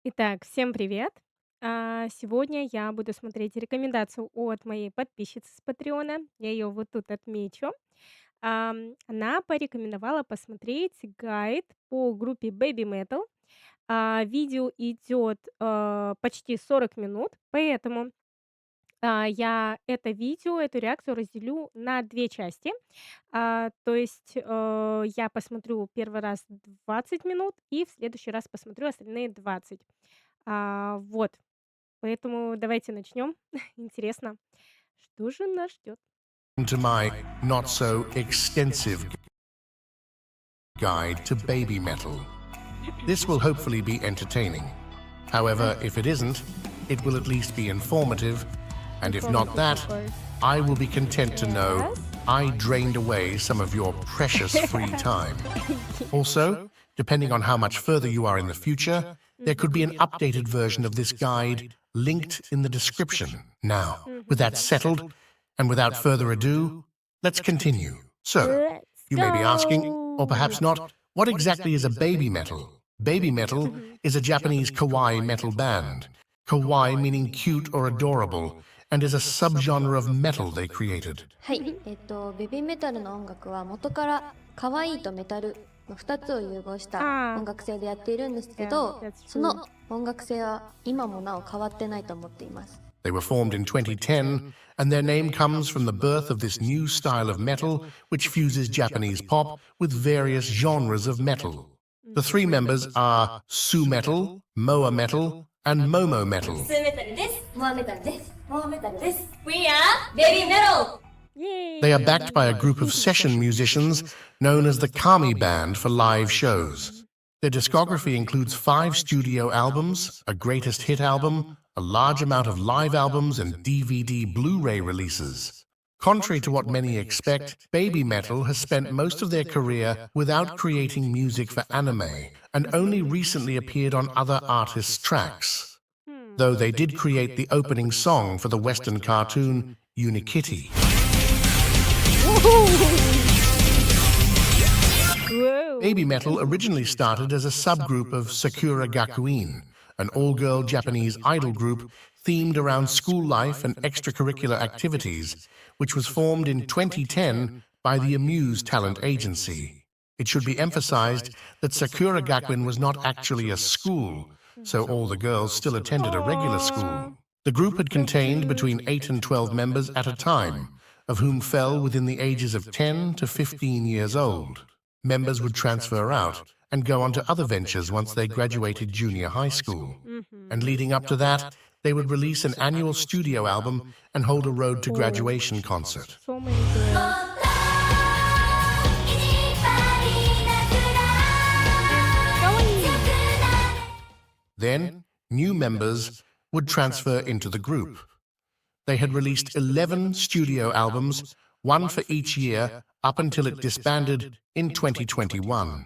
Итак, всем привет! Сегодня я буду смотреть рекомендацию от моей подписчицы с "Патреона". Я ее вот тут отмечу. Она порекомендовала посмотреть гайд по группе Babymetal. Видео идет, почти 40 минут, поэтому, я это видео, эту реакцию разделю на 2 части. То есть, я посмотрю первый раз 20 минут и в следующий раз посмотрю остальные 20. Вот. Поэтому давайте начнем. Интересно, что же нас ждет? To my not so extensive guide to baby metal. This will hopefully be entertaining. However, if it isn't, it will at least be informative, and if not Informative, that, of course. I will be content to know Yes. I drained away some of your precious free time. Also, depending on how much further you are in the future, there could be an updated version of this guide linked in the description. Now, with that settled, and without further ado, let's continue. So, Let's you may be asking, or go! perhaps not, what exactly is a baby metal? Baby metal is a Japanese kawaii metal band. Kawaii meaning cute or adorable, and is a subgenre of metal they created. はい、ベビーメタルの音楽は元から可愛いとメタルの2つを融合した音楽性でやっているんですけ Yeah, ど、 that's そ true. の音楽性は今もなお変わってないと思っています。They were formed in 2010, and their name comes from the birth of this new style of metal which fuses Japanese pop with various genres of metal. The 3 members are Su-Metal, Moa-Metal, and Momo-Metal. スーメタルです。モアメタルです。モアメタルです。We are Babymetal! Yay! They are backed by a group of session musicians known as the Kami Band for live shows. Their discography includes 5 studio albums, a greatest hit album, a large amount of live albums, and DVD Blu-ray releases. Contrary to what many expect, Babymetal has spent most of their career without creating music for anime, and only recently appeared on other artists' tracks. Though they did create the opening song for the Western cartoon Unikitty. Whoa! Babymetal originally started as a subgroup of Sakura Gakuin, an all-girl Japanese idol group themed around school life and extracurricular activities, which was formed in 2010 by the Amuse Talent Agency. It should be emphasized that Sakura Gakuin was not actually a school, so all the girls still attended a regular school. The group had contained between 8 and 12 members at a time, of whom fell within the ages of 10 to 15 years old. Members would transfer out and go on to other ventures once they graduated junior high school. And leading up to that, they would release an annual studio album and hold a road to graduation concert. So many girls. Then, new members would transfer into the group. They had released 11 studio albums, one for each year, up until it disbanded in 2021.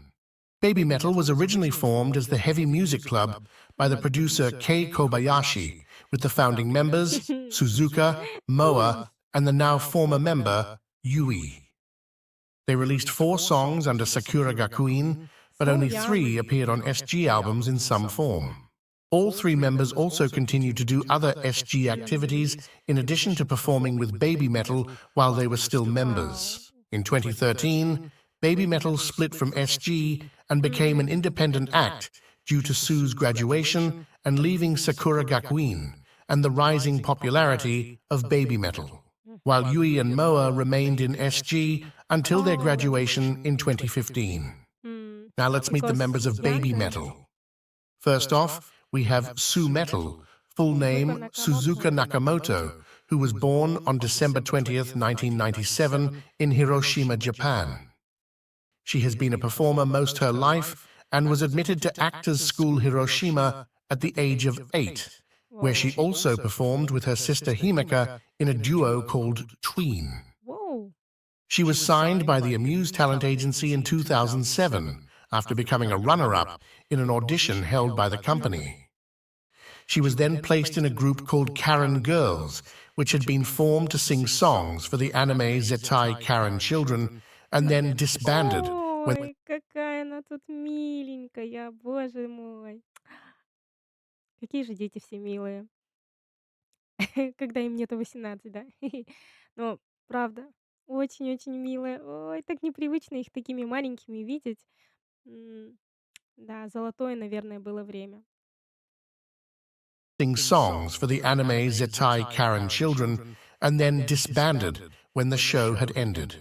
Babymetal was originally formed as the Heavy Music Club by the producer Kei Kobayashi, with the founding members Suzuka, Moa, and the now former member Yui. They released 4 songs under Sakura Gakuin, but only 3 appeared on SG albums in some form. All 3 members also continued to do other SG activities in addition to performing with Babymetal while they were still members. In 2013, Babymetal split from SG and became an independent act due to Sue's graduation and leaving Sakura Gakuin and the rising popularity of Babymetal, while Yui and Moa remained in SG until their graduation in 2015. Now let's meet the members of Babymetal. First off, we have Su-Metal, full name Suzuka Nakamoto, who was born on December 20th, 1997 in Hiroshima, Japan. She has been a performer most her life and was admitted to Actors School Hiroshima at the age of 8, where she also performed with her sister Himeka in a duo called Tween. Whoa! She was signed by the Amuse Talent Agency in 2007 after becoming a runner-up in an audition held by the company. She was then placed in a group called Karen Girls, which had been formed to sing songs for the anime Zettai Karen Children, and then disbanded when Ой, какая она тут миленькая, боже мой. Какие же дети все милые, когда им нету 18, да. Но правда, очень-очень милые. Ой, так непривычно их такими маленькими видеть. М, да, золотое, наверное, было время. Songs for the anime Zettai Karen children and then disbanded when the show had ended.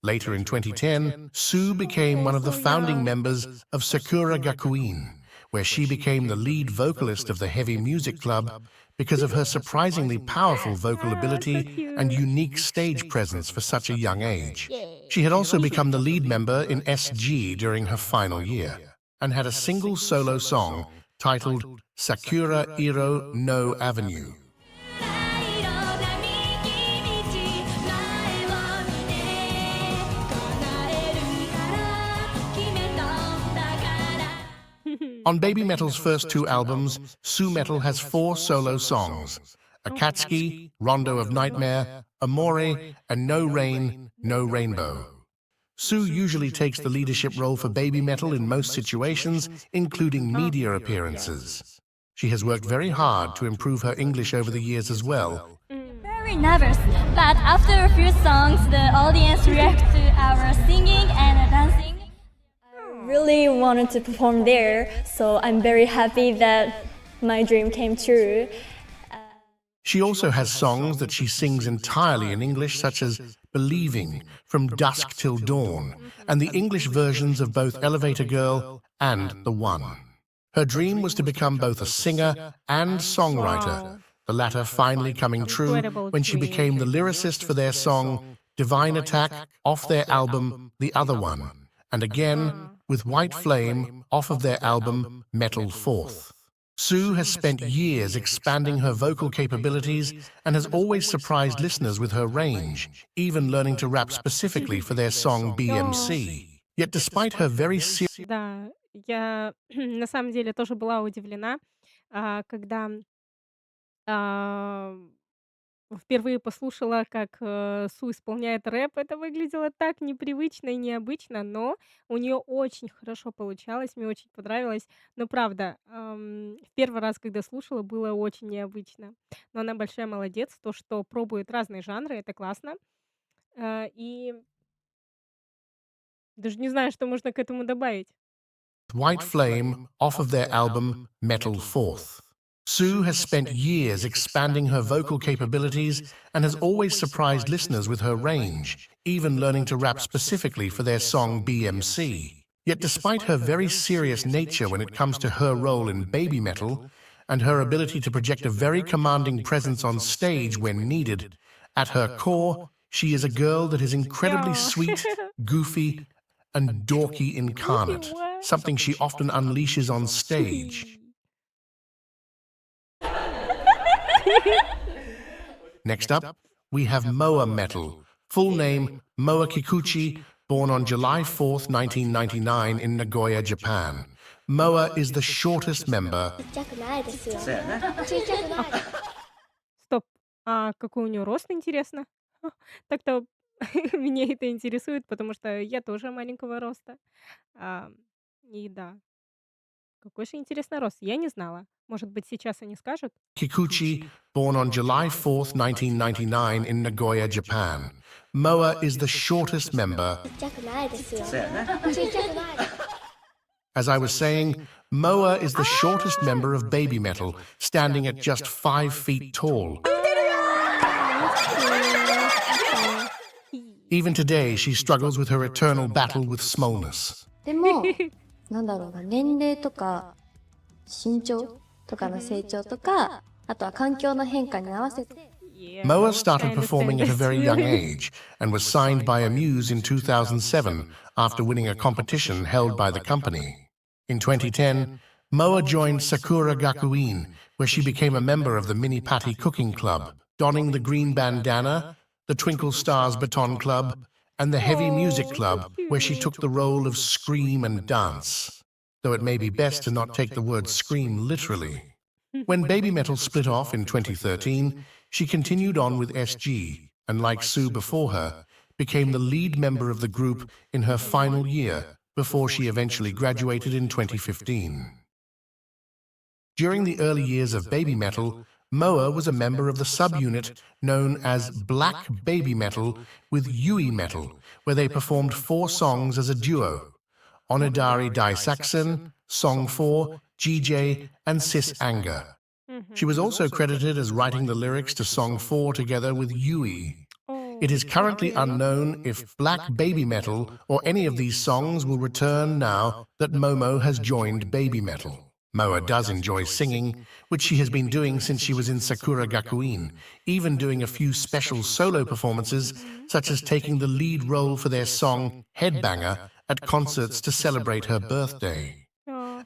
Later in 2010, Sue became one of the So founding young. members of Sakura Gakuin, where she became the lead vocalist of the heavy music club because of her surprisingly powerful vocal Ah, so ability and cute. unique stage presence for such a young age. She Yay. had also become the lead member in SG during her final year and had a single solo song titled Sakura Iro no Avenue. On Babymetal's first two albums, Su-Metal has 4 solo songs: Okay. Akatsuki, Rondo of Nightmare, Amore, and No Rain, No Rainbow. Sue usually takes the leadership role for Babymetal in most situations, including Oh, media appearances. She has worked very hard to improve her English over the years as well. Very nervous, but after a few songs, the audience react to our singing and dancing. I really wanted to perform there, so I'm very happy that my dream came true. She also has songs that she sings entirely in English, such as Believing, From Dusk Till Dawn, and the English versions of both Elevator Girl and The One. Her dream was to become both a singer and songwriter, wow. the latter finally coming true Incredible when she dream. became the lyricist for their song Divine Attack off their album The Other One, and again with White Flame off of their album Metal Fourth. Sue has spent years expanding her vocal capabilities and has always surprised listeners with her range, even learning to rap specifically for their song О, BMC. Yet despite her very serious да, я на самом деле тоже была удивлена, когда, а, впервые послушала, как, Су исполняет рэп. Это выглядело так непривычно и необычно, но у нее очень хорошо получалось, мне очень понравилось. Но правда, в первый раз, когда слушала, было очень необычно. Но она большая молодец, то, что пробует разные жанры, это классно. И даже не знаю, что можно к этому добавить. White Flame off of their album Metal Fourth. Sue has spent years expanding her vocal capabilities and has always surprised listeners with her range, even learning to rap specifically for their song BMC. Yet despite her very serious nature when it comes to her role in Babymetal and her ability to project a very commanding presence on stage when needed, at her core, she is a girl that is incredibly О. sweet, goofy, and dorky Goofy incarnate, what? something she often unleashes on stage. Next up, we have Moa-Metal, full name Moa Kikuchi, born on July 4th, 1999 in Nagoya, Japan. Moa is the shortest member. ちっちゃくないですよ。ちっちゃくない。Стоп, а какой у нее рост, интересно? Так-то меня это интересует, потому что я тоже маленького роста. А, и да, какой же интересный рост, я не знала. Может быть, сейчас они скажут? Kikuchi, born on July 4th, 1999 in Nagoya, Japan. Moa is the shortest member. ちっちゃくないですよ。ちっちゃくない。As I was saying, Moa is the shortest member of Babymetal, standing at just 5 feet tall. Even today, she struggles with her eternal battle with smallness. でも、なんだろうな、年齢とか身長とかの成長とか、あとは環境の変化に合わせて、 Yeah, Moa I started performing at a understand very this. young age and was signed by Amuse in 2007 after winning a competition held by the company. In 2010, Moa joined Sakura Gakuin, where she became a member of the Mini Patty Cooking Club, donning the green bandana, the Twinkle Stars Baton Club, and the Heavy Music Club, where she took the role of Scream and Dance. Though it may be best to not take the word scream literally. When Babymetal split off in 2013, she continued on with SG, and like Sue before her, became the lead member of the group in her final year before she eventually graduated in 2015. During the early years of Babymetal, Moa was a member of the subunit known as Black Babymetal with Yui-Metal, where they performed 4 songs as a duo: Onidari Dai Saxon, Song 4, GJ, and Sis Anger. She was also credited as writing the lyrics to Song 4 together with Yui. It is currently unknown if Black Babymetal or any of these songs will return now that Momo has joined Babymetal. Moa does enjoy singing, which she has been doing since she was in Sakura Gakuin, even doing a few special solo performances, such as taking the lead role for their song Headbanger at concerts to celebrate her birthday,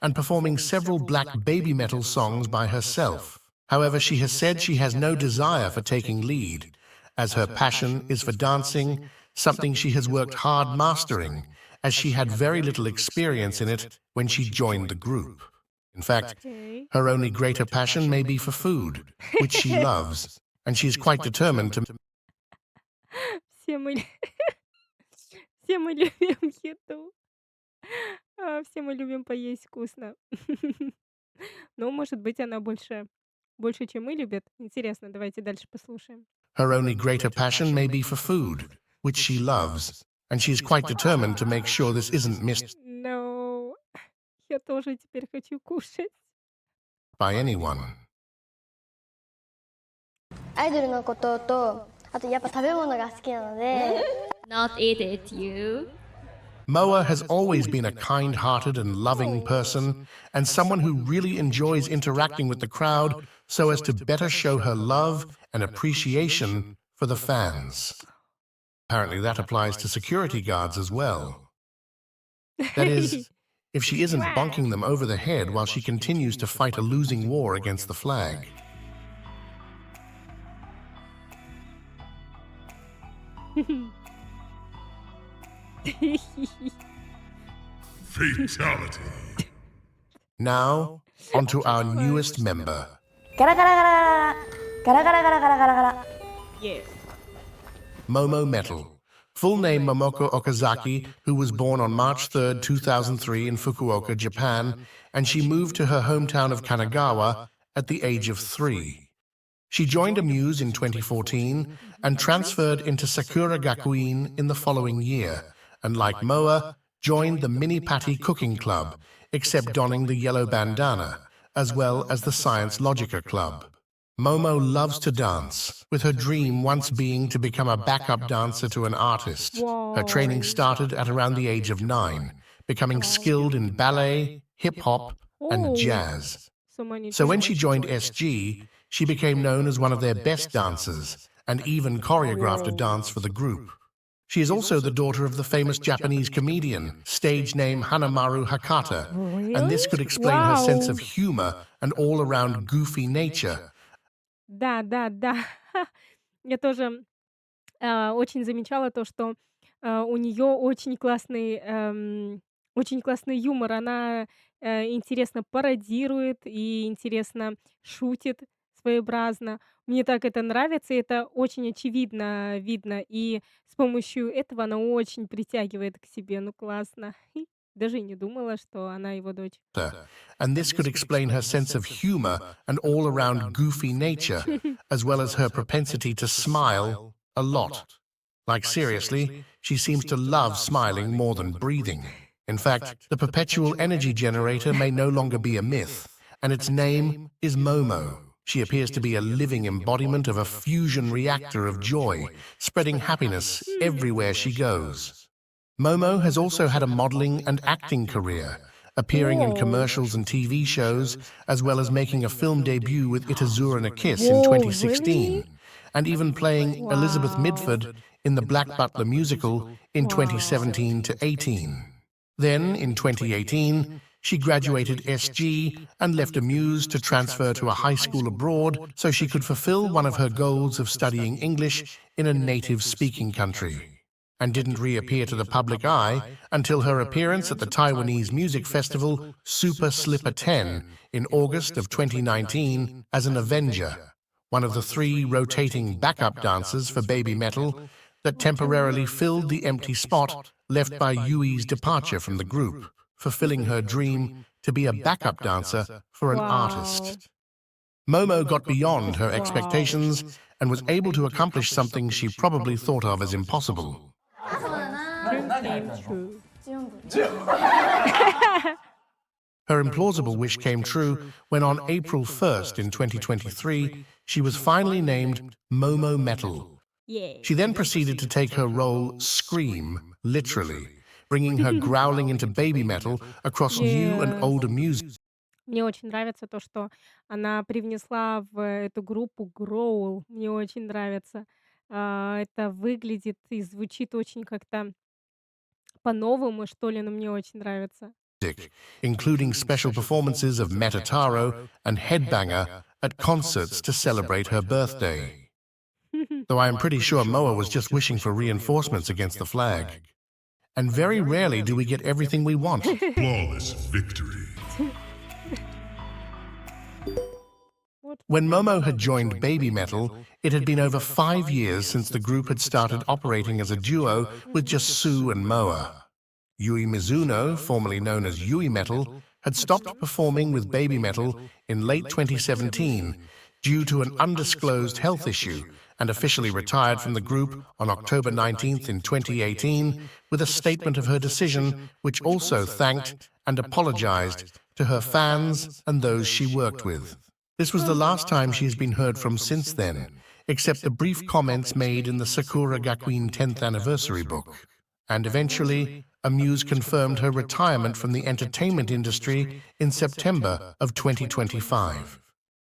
and performing several Black Babymetal songs by herself. However, she has said she has no desire for taking lead, as her passion is for dancing, something she has worked hard mastering, as she had very little experience in it when she joined the group. In fact, her only greater passion may be for food, which she loves, and she is quite determined to... Все мы все мы любим еду. Все мы любим поесть вкусно. Ну, может быть, она больше, чем мы, любит. Интересно, давайте дальше послушаем. Her only greater passion may be for food, which she loves, and she is quite determined to make sure this isn't missed No, я тоже теперь хочу кушать. by anyone. アイドルのことと、あとやっぱ食べ物が好きなので、Not eat it, you. Moa has always been a kind-hearted and loving person, and someone who really enjoys interacting with the crowd so as to better show her love and appreciation for the fans. Apparently that applies to security guards as well. That is, if she isn't bonking them over the head while she continues to fight a losing war against the flag. Fatality. Now, onto our newest member. ガラガラガラガラガラガラガラガラガラ。Yeah. Momo-Metal. Full name Momoko Okazaki, who was born on March 3, 2003 in Fukuoka, Japan, and she moved to her hometown of Kanagawa at the age of 3. She joined Amuse in 2014 and transferred into Sakura Gakuin in the following year, and like Moa, joined the Mini Patty Cooking Club, except donning the yellow bandana, as well as the Science Logica Club. Momo loves to dance, with her dream once being to become a backup dancer to an artist. Her training started at around the age of 9, becoming skilled in ballet, hip-hop, and jazz. So when she joined SG, she became known as one of their best dancers, and even choreographed a dance for the group. She is also the daughter of the famous Japanese comedian, stage name Hanamaru Hakata, and this could explain her sense of humor and all-around goofy nature. Да, да, да. Я тоже, очень замечала то, что, у неё очень классный юмор. Она, интересно пародирует и интересно шутит своеобразно. Мне так это нравится, и это очень очевидно видно. И с помощью этого она очень притягивает к себе. Ну, классно. Даже и не думала, что она его дочь. And this could explain her sense of humor and all-around goofy nature, as well as her propensity to smile a lot. Like seriously, she seems to love smiling more than breathing. In fact, the perpetual energy generator may no longer be a myth, and its name is Momo. She appears to be a living embodiment of a fusion reactor of joy, spreading happiness everywhere she goes. Momo has also had a modeling and acting career, appearing in commercials and TV shows, as well as making a film debut with Itazura and a Kiss in 2016, and even playing Elizabeth Midford in the Black Butler musical in 2017 to 18. Then, in 2018, she graduated SG and left Amuse to transfer to a high school abroad so she could fulfill one of her goals of studying English in a native-speaking country, and didn't reappear to the public eye until her appearance at the Taiwanese music festival Super Slipper 10 in August of 2019 as an Avenger, one of the 3 rotating backup dancers for Babymetal that temporarily filled the empty spot left by Yui's departure from the group, fulfilling her dream to be a backup dancer for an Wow. artist. Momo got beyond her Wow. expectations and was able to accomplish something she probably thought of as impossible. Dream came true. Her implausible wish came true when on April 1st in 2023, she was finally named Momo-Metal. Yeah. She then proceeded to take her role Scream, literally, bringing her growling into Babymetal across new and Yes. older music. Мне очень нравится то, что она привнесла в эту группу гроул. Мне очень нравится. Это выглядит и звучит очень как-то по-новому, что ли, но мне очень нравится. Including special performances of Metataro and Headbanger at concerts to celebrate her birthday. Though I am pretty sure Moa was just wishing for reinforcements against the flag. And very rarely do we get everything we want. Flawless victory. When Momo had joined Babymetal, it had been over 5 years since the group had started operating as a duo with just Sue and Moa. Yui-Mizuno, formerly known as Yui-Metal, had stopped performing with Babymetal in late 2017 due to an undisclosed health issue and officially retired from the group on October 19th in 2018 with a statement of her decision, which also thanked and apologized to her fans and those she worked with. This was the last time she has been heard from since then, except the brief comments made in the Sakura Gakuin 10th anniversary book. And eventually, Amuse confirmed her retirement from the entertainment industry in September of 2025.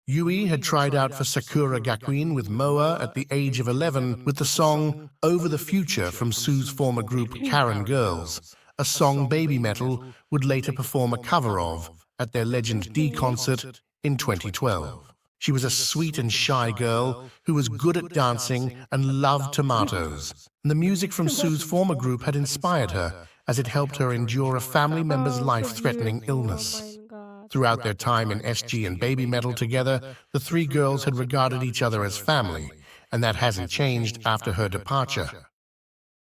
Yui had tried out for Sakura Gakuin with Moa at the age of 11 with the song Over the Future from Sue's former group Karen Girls, a song Babymetal would later perform a cover of at their Legend D concert in 2012. She was a sweet and shy girl who was good at dancing and loved tomatoes. And the music from Sue's former group had inspired her as it helped her endure a family member's life-threatening illness. Oh my God. Throughout their time in SG and Babymetal together, the three girls had regarded each other as family, and that hasn't changed after her departure.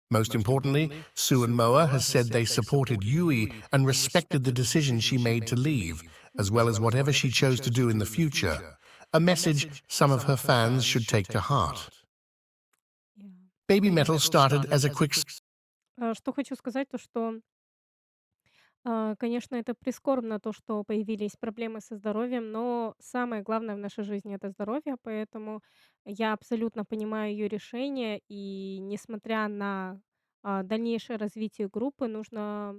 Most importantly, Sue and Moa has said they supported Yui and respected the decision she made to leave, as well as whatever she chose to do in the future, a message some of her fans should take to heart. Yeah. Babymetal started as a quick Что хочу сказать, то что, конечно, это прискорбно, то, что появились проблемы со здоровьем, но самое главное в нашей жизни — это здоровье, поэтому я абсолютно понимаю ее решение, и несмотря на, дальнейшее развитие группы, нужно,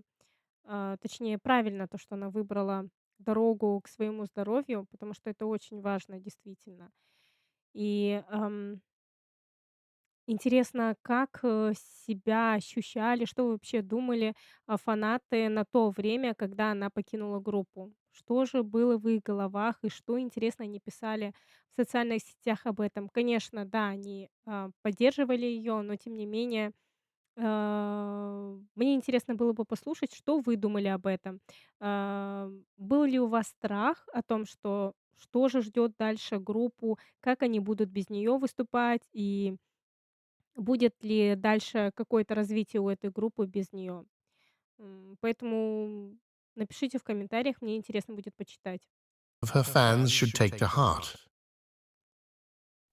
точнее, правильно то, что она выбрала дорогу к своему здоровью, потому что это очень важно действительно. И, интересно, как, себя ощущали, что вообще думали, фанаты на то время, когда она покинула группу? Что же было в их головах и что, интересно, они писали в социальных сетях об этом? Конечно, да, они, поддерживали ее, но тем не менее, мне интересно было бы послушать, что вы думали об этом. Был ли у вас страх о том, что же ждет дальше группу, как они будут без нее выступать и будет ли дальше какое-то развитие у этой группы без нее? Поэтому напишите в комментариях, мне интересно будет почитать. of her fans should take to heart.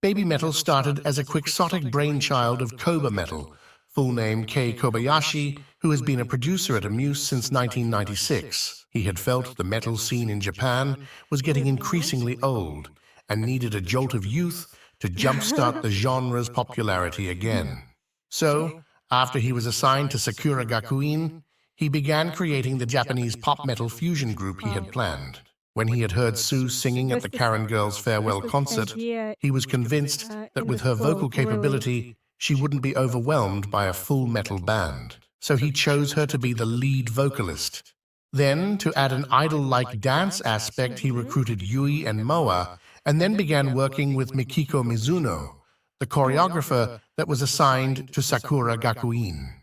Babymetal started as a quixotic brainchild of Koba-Metal, full name Kei Kobayashi, who has been a producer at Amuse since 1996. He had felt the metal scene in Japan was getting increasingly old and needed a jolt of youth to jumpstart the genre's popularity again. So, after he was assigned to Sakura Gakuin, he began creating the Japanese pop metal fusion group he had planned. When he had heard Sue singing at the Karen Girls' farewell concert, he was convinced that with her vocal capability, she wouldn't be overwhelmed by a full metal band. So he chose her to be the lead vocalist. Then, to add an idol-like dance aspect, he recruited Yui and Moa, and then began working with Mikiko Mizuno, the choreographer that was assigned to Sakura Gakuin.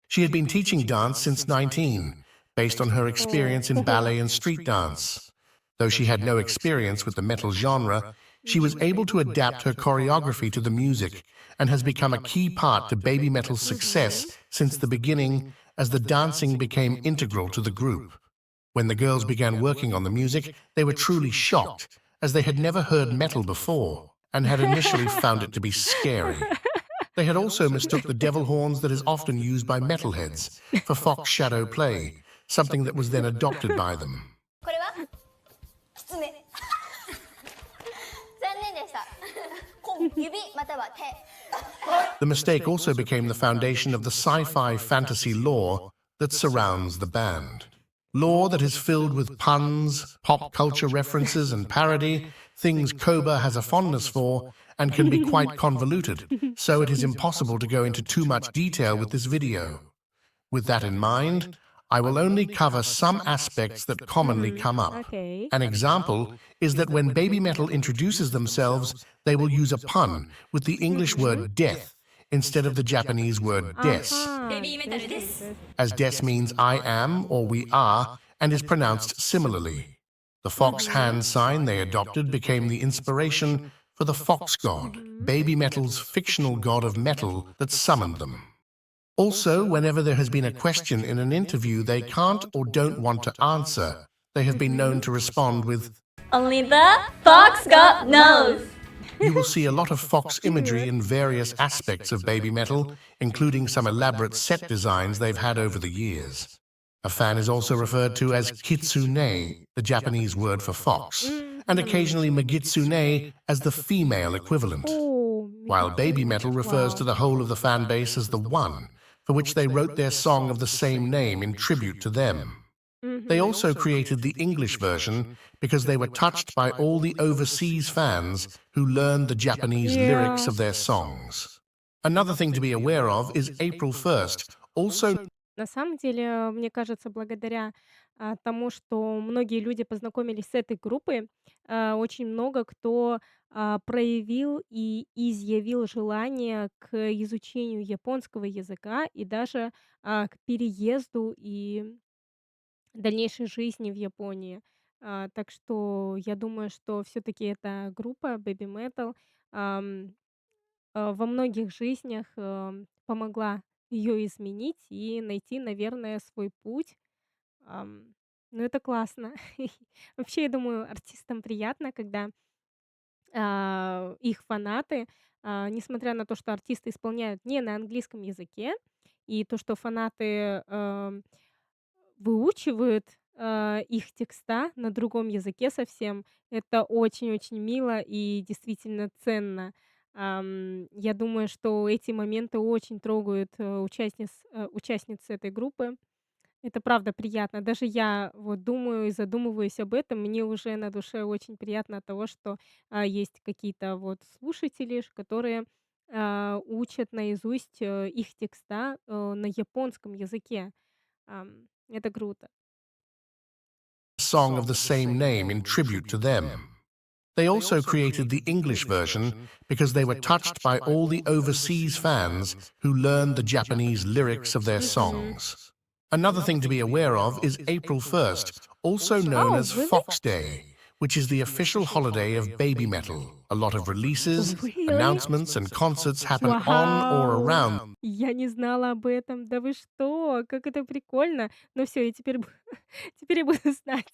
She had been teaching dance since 19, based on her experience in ballet and street dance. Though she had no experience with the metal genre, she was able to adapt her choreography to the music and has become a key part to Babymetal's success since the beginning as the dancing became integral to the group. When the girls began working on the music, they were truly shocked, as they had never heard metal before, and had initially found it to be scary. They had also mistook the devil horns that is often used by metalheads for fox shadow play, something that was then adopted by them. これは狐残念でした指または手 The mistake also became the foundation of the sci-fi fantasy lore that surrounds the band. Lore that is filled with puns, pop culture references and parody, things Koba has a fondness for, and can be quite convoluted, so it is impossible to go into too much detail with this video. With that in mind, I will only cover some aspects that commonly come up. Okay. An example is that when Babymetal introduces themselves, they will use a pun with the English word death instead of the Japanese word des, Babymetal です。 as des means I am or we are and is pronounced similarly. The fox hand sign they adopted became the inspiration for the fox god, Babymetal's fictional god of metal that summoned them. Also, whenever there has been a question in an interview they can't or don't want to answer, they have been known to respond with, Only the fox god knows. You will see a lot of fox imagery in various aspects of Babymetal, including some elaborate set designs they've had over the years. A fan is also referred to as kitsune, the Japanese word for fox, and occasionally megitsune as the female equivalent, Oh, while Babymetal refers to the whole of the fan base as the one, for which they wrote their song of the same name in tribute to them. They also created the English version because they were touched by all the overseas fans who learned the Japanese lyrics of their songs. Another thing to be aware of is April 1st, also на самом деле, мне кажется, благодаря тому, что многие люди познакомились с этой группой, очень много кто проявил и изъявил желание к изучению японского языка и даже к переезду и дальнейшей жизни в Японии. Так что я думаю, что все-таки эта группа Babymetal во многих жизнях помогла ее изменить и найти, наверное, свой путь. Ну, это классно. Вообще, я думаю, артистам приятно, когда их фанаты, несмотря на то, что артисты исполняют не на английском языке, и то, что фанаты выучивают их текста на другом языке совсем, это очень-очень мило и действительно ценно. Я думаю, что эти моменты очень трогают участниц этой группы. Это правда приятно. Даже я вот думаю и задумываюсь об этом. Мне уже на душе очень приятно от того, что есть какие-то вот слушатели, которые учат наизусть их текста на японском языке. Это круто. song of the same name in tribute to them. They also created the English version because they were touched by all the overseas fans who learned the Japanese lyrics of their songs. Another thing to be aware of is April 1st, also known as really? Fox Day, which is the official holiday of Babymetal. A lot of releases, Really? announcements and concerts happen on or Вау! around Я не знала об этом. Да вы что? Как это прикольно. Ну все, я теперь теперь я буду знать.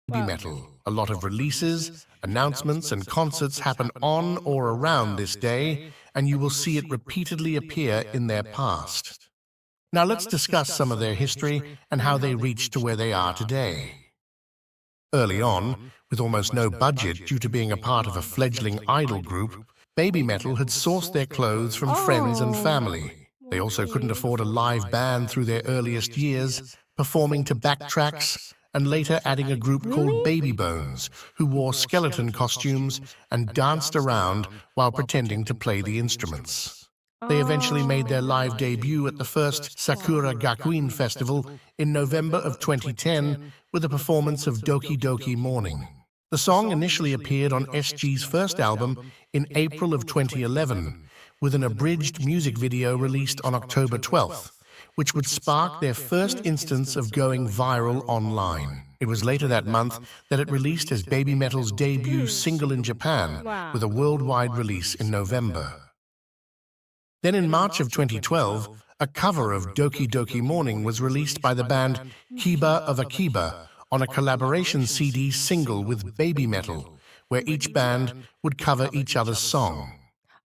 Вау. Babymetal. A lot of releases, announcements and concerts happen on or around this day, and you will see it repeatedly appear in their past. Now let's discuss some of their history and how they reached to where they are today. Early on, with almost no budget due to being a part of a fledgling idol group, Babymetal had sourced their clothes from friends and family. They also couldn't afford a live band through their earliest years, performing to backtracks, and later adding a group called Baby Bones, who wore skeleton costumes and danced around while pretending to play the instruments. They eventually made their live debut at the first Sakura Gakuin festival in November of 2010 with a performance of Doki Doki Morning. The song initially appeared on SG's first album in April of 2011, with an abridged music video released on October 12th, which would spark their first instance of going viral online. It was later that month that it released as Babymetal's debut single in Japan, with a worldwide release in November. Then in March of 2012, a cover of Doki Doki Morning was released by the band Kiba of Akiba on a collaboration CD single with Babymetal, where each band would cover each other's song.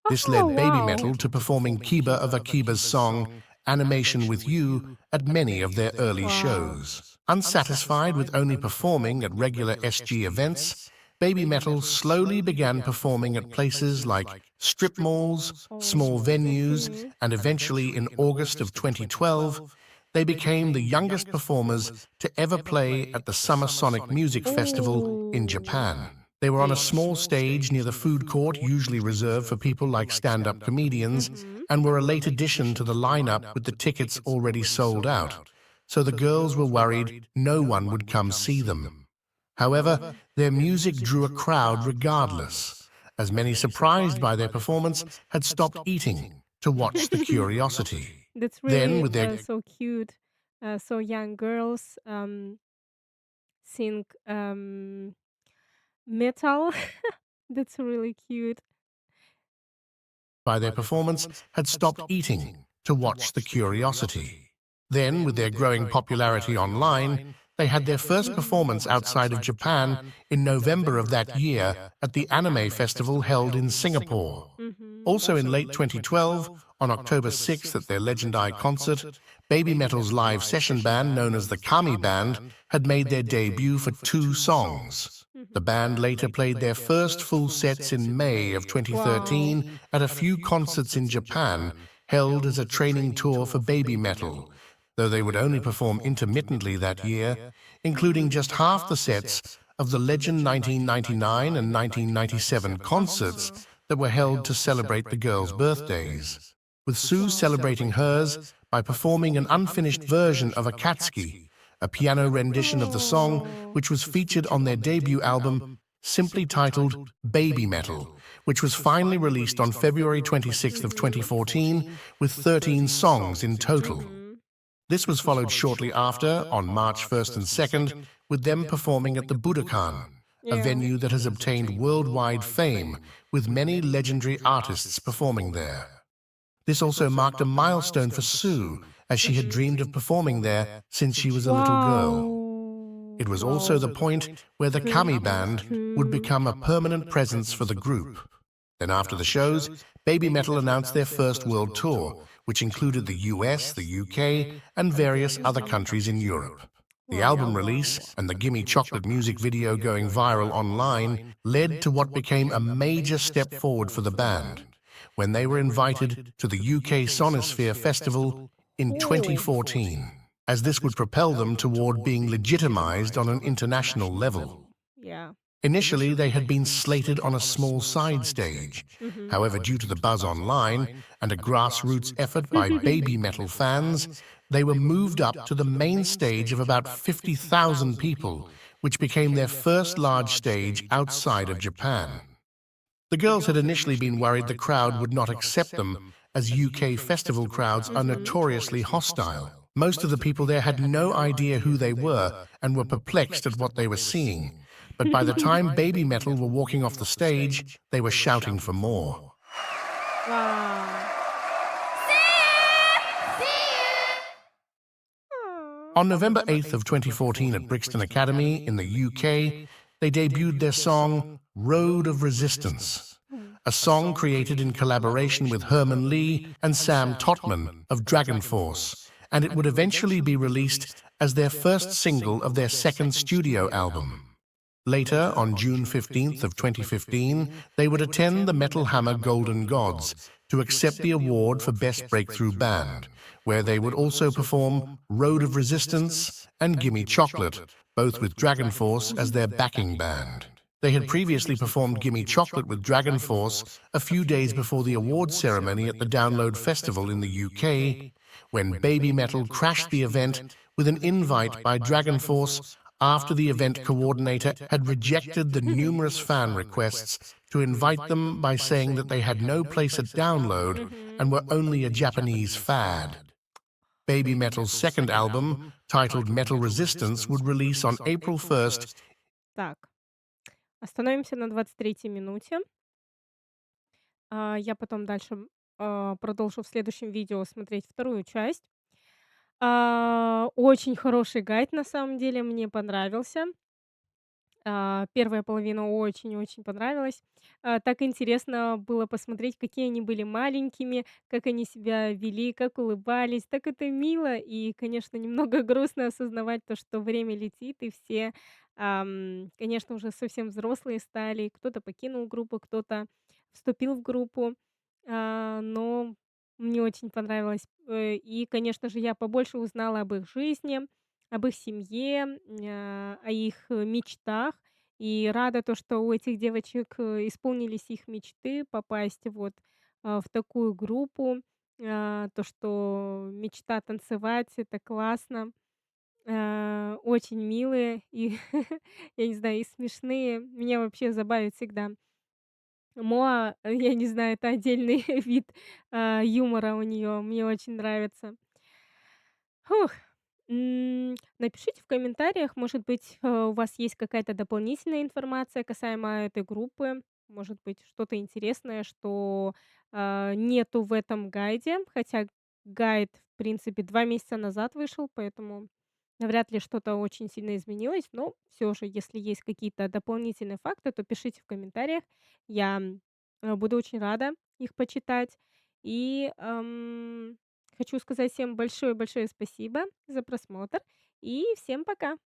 This Oh, led wow. Babymetal to performing Kiba of Akiba's song Animation with You at many of their early Wow. shows. Unsatisfied with only performing at regular SG events, Babymetal slowly began performing at places like strip malls, small venues, Mhm. and eventually in August of 2012, they became the youngest performers to ever play at the Summer Sonic Music Festival in Oh. Japan. They were on a small stage near the food court, usually reserved for people like stand-up comedians, Mhm. and were a late addition to the lineup with the tickets already sold out. So the girls were worried no one would come see them. However, their music drew a crowd regardless, as many surprised by their performance had stopped eating to watch the curiosity. That's Then, really with their so cute. So young girls sing metal. That's really cute. by their performance had stopped eating to watch the curiosity. Then, with their growing popularity online, they had their first performance outside of Japan in November of that year at the anime festival held in Singapore. Mhm. Also in late 2012, on October 6th at their Legend Eye concert, Babymetal's live session band known as the Kami Band had made their debut for 2 songs. The Mhm. band later played their first full sets in May of Wow. 2013 at a few concerts in Japan, held as a training tour for Babymetal, though they would only perform intermittently that year, including just half the sets of the Legend 1999 and 1997 concerts that were held to celebrate the girls' birthdays, with Sue celebrating hers by performing an unfinished version of Akatsuki, a piano rendition of the song Oh. which was featured on their debut album, simply titled Babymetal, which was finally released on February 26th of Mhm. 2014 with 13 songs in total. Mhm. This was followed shortly after, on March 1st and 2nd, with them performing at the Budokan, a Yeah. venue that has obtained worldwide fame, with many legendary artists performing there. This also marked a milestone for Sue, as she had Mhm. dreamed of performing there since she was a little girl. Wow. It was also the point where the True. Kami That's Band would true. become a permanent presence for the group. Then after the shows, Babymetal announced their first world tour, which included the US, the UK, and various other Mhm. countries in Europe. The Wow. album release and the Gimme Chocolate music video going viral online led to what became a major step forward for the band, when they were invited to the UK Sonosphere Festival in Ooh. 2014, as this would propel them toward being legitimized on an international level. Yeah. Initially, they had been slated on a small side stage. Mhm. However, due to the buzz online and a grassroots effort by Babymetal fans, they were moved up to the main stage of about 50,000 people, which became their first large stage outside of Japan. The girls had initially been worried the crowd would not accept them, as UK festival crowds are Mhm. notoriously hostile. Most of the people there had no idea who they were and were perplexed at what they were seeing. But by the time Babymetal were walking off the stage, they were shouting for more. Wow. On November 8th of 2014 at Brixton Academy in the UK, they debuted their song Road of Resistance, a song created in collaboration with Herman Lee and Sam Totman of Dragon Force, and it would eventually be released as their first single of their second studio album. Later, on June 15th of 2015, they would attend the Metal Hammer Golden Gods to accept the award for Best Breakthrough Band, where they would also perform Road of Resistance and Gimme Chocolate, both with Dragon Force as their backing band. They had previously performed Gimme Chocolate with Dragon Force a few days before the awards ceremony at the Download Festival in the UK, when Babymetal crashed the event with an invite by Dragon Force after the event coordinator had rejected the numerous fan requests to invite them by saying that they had no place at Download Mhm. and were only a Japanese fad. Babymetal's second album, titled Metal Resistance, would release on April 1st. Так, остановимся на 23-й минуте. Я потом дальше продолжу в следующем видео смотреть вторую часть. Очень хороший гайд, на самом деле, мне понравился. Первая половина очень-очень понравилась. Так интересно было посмотреть, какие они были маленькими, как они себя вели, как улыбались. Так это мило и, конечно, немного грустно осознавать то, что время летит, и все, конечно, уже совсем взрослые стали. Кто-то покинул группу, кто-то вступил в группу. Но мне очень понравилось. И, конечно же, я побольше узнала об их жизни, об их семье, о их мечтах. И рада то, что у этих девочек, исполнились их мечты попасть вот, в такую группу. То, что мечта танцевать — это классно. Очень милые и, я не знаю, и смешные. Меня вообще забавит всегда. Моа, я не знаю, это отдельный вид, юмора у нее. Мне очень нравится. Фух. Напишите в комментариях, может быть, у вас есть какая-то дополнительная информация касаемо этой группы, может быть, что-то интересное, что, нету в этом гайде, хотя гайд, в принципе, 2 месяца назад вышел, поэтому навряд ли что-то очень сильно изменилось. Но все же, если есть какие-то дополнительные факты, то пишите в комментариях. Я, буду очень рада их почитать. И, хочу сказать всем большое-большое спасибо за просмотр и всем пока!